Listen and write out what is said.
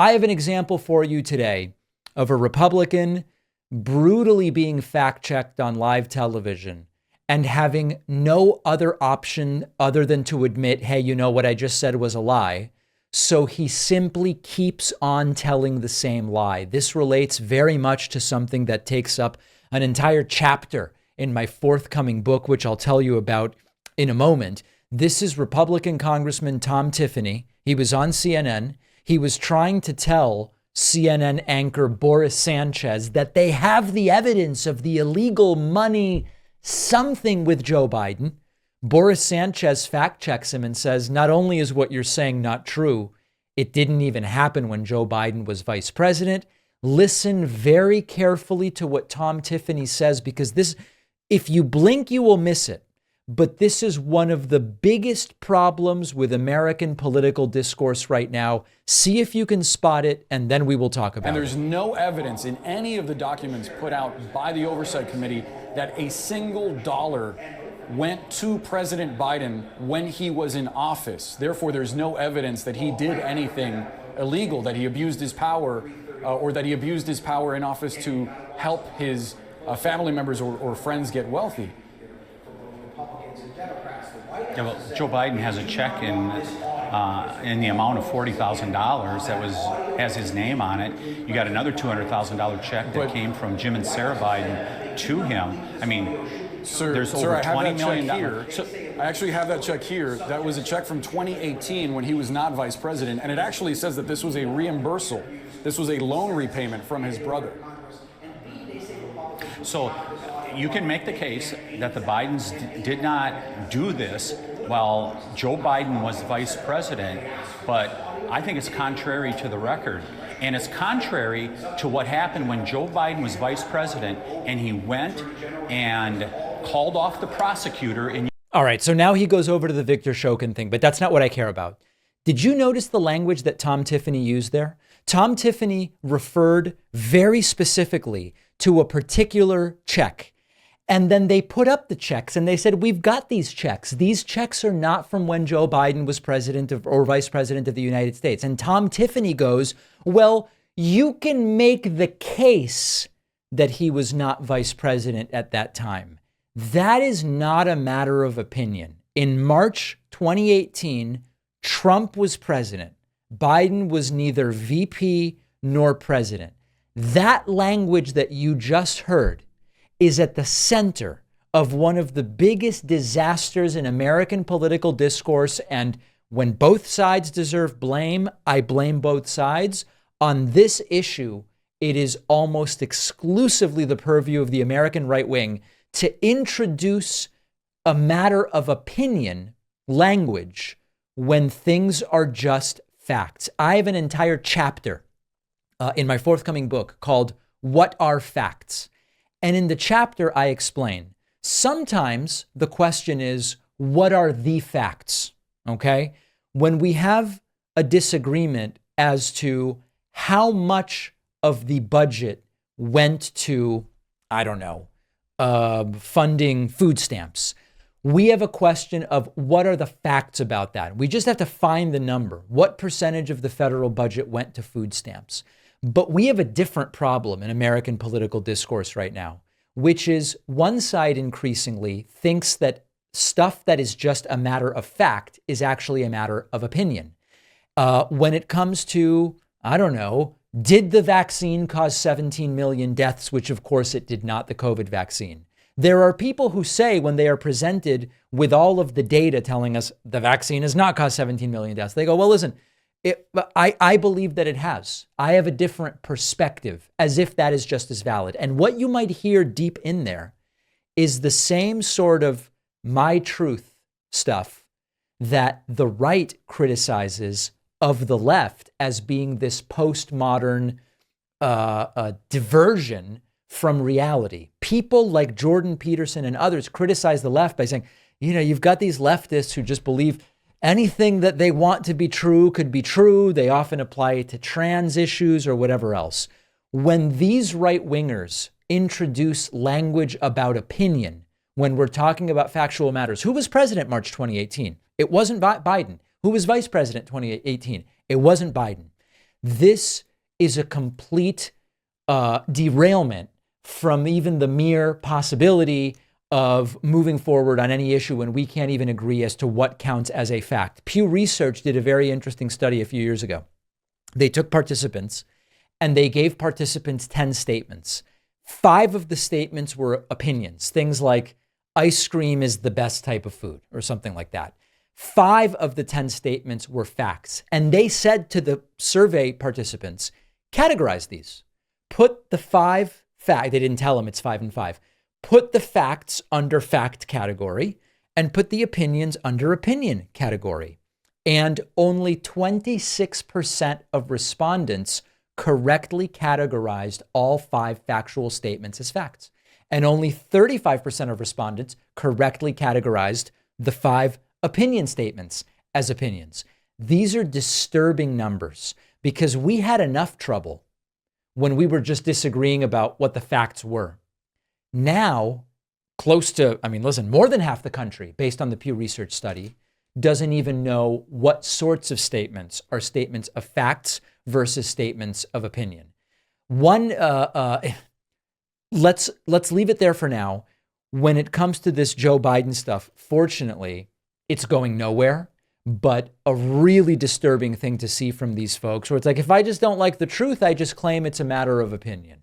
I have an example for you today of a Republican brutally being fact-checked on live television and having no other option other than to admit, hey, you know what I just said was a lie. So he simply keeps on telling the same lie. This relates very much to something that takes up an entire chapter in my forthcoming book, which I'll tell you about in a moment. This is Republican Congressman Tom Tiffany. He was on CNN. He was trying to tell CNN anchor Boris Sanchez that they have the evidence of the illegal money something with Joe Biden. Boris Sanchez fact checks him and says, not only is what you're saying not true, it didn't even happen when Joe Biden was vice president. Listen very carefully to what Tom Tiffany says, because this, if you blink, you will miss it. But this is one of the biggest problems with American political discourse right now. See if you can spot it, and then we will talk about it. And there's no evidence in any of the documents put out by the Oversight Committee that a single dollar went to President Biden when he was in office. Therefore, there's no evidence that he did anything illegal, that he abused his power, or that he abused his power in office to help his family members or friends get wealthy. Yeah, well, Joe Biden has a check in the amount of $40,000 that has his name on it. You got another $200,000 check that came from Jim and Sarah Biden to him. I mean, there's over $20 million here. I actually have that check here. That was a check from 2018 when he was not vice president, and it actually says that this was a reimbursal. This was a loan repayment from his brother. So you can make the case that the Bidens did not do this while Joe Biden was vice president, but I think it's contrary to the record. And it's contrary to what happened when Joe Biden was vice president and he went and called off the prosecutor. All right, so now he goes over to the Victor Shokin thing, but that's not what I care about. Did you notice the language that Tom Tiffany used there? Tom Tiffany referred very specifically to a particular check. And then they put up the checks and they said, we've got these checks. These checks are not from when Joe Biden was president or vice president of the United States. And Tom Tiffany goes, well, you can make the case that he was not vice president at that time. That is not a matter of opinion. In March 2018, Trump was president. Biden was neither VP nor president. That language that you just heard is at the center of one of the biggest disasters in American political discourse. And when both sides deserve blame, I blame both sides. On this issue, it is almost exclusively the purview of the American right wing to introduce a matter of opinion language when things are just facts. I have an entire chapter in my forthcoming book called What Are Facts? And in the chapter, I explain, sometimes the question is, what are the facts? Okay? When we have a disagreement as to how much of the budget went to, I don't know, funding food stamps, we have a question of what are the facts about that? We just have to find the number. What percentage of the federal budget went to food stamps? But we have a different problem in American political discourse right now, which is one side increasingly thinks that stuff that is just a matter of fact is actually a matter of opinion. When it comes to, I don't know, did the vaccine cause 17 million deaths, which of course it did not, the COVID vaccine. There are people who say when they are presented with all of the data telling us the vaccine has not caused 17 million deaths, they go, well, listen, I believe that it has. I have a different perspective, as if that is just as valid. And what you might hear deep in there is the same sort of my truth stuff that the right criticizes of the left as being this postmodern diversion from reality. People like Jordan Peterson and others criticize the left by saying, you know, you've got these leftists who just believe anything that they want to be true could be true. They often apply it to trans issues or whatever else. When these right-wingers introduce language about opinion, when we're talking about factual matters, who was president March 2018? It wasn't Biden. Who was vice president 2018? It wasn't Biden. This is a complete derailment from even the mere possibility of moving forward on any issue when we can't even agree as to what counts as a fact. Pew Research did a very interesting study a few years ago. They took participants and they gave participants 10 statements. 5 of the statements were opinions, things like ice cream is the best type of food or something like that. 5 of the 10 statements were facts. And they said to the survey participants, categorize these. Put the 5 fact, they didn't tell them it's 5 and 5. Put the facts under fact category and put the opinions under opinion category. And only 26% of respondents correctly categorized all 5 factual statements as facts. And only 35% of respondents correctly categorized the 5 opinion statements as opinions. These are disturbing numbers because we had enough trouble when we were just disagreeing about what the facts were. Now, more than half the country, based on the Pew Research study, doesn't even know what sorts of statements are statements of facts versus statements of opinion. Let's leave it there for now. When it comes to this Joe Biden stuff, fortunately, it's going nowhere, but a really disturbing thing to see from these folks where it's like, if I just don't like the truth, I just claim it's a matter of opinion.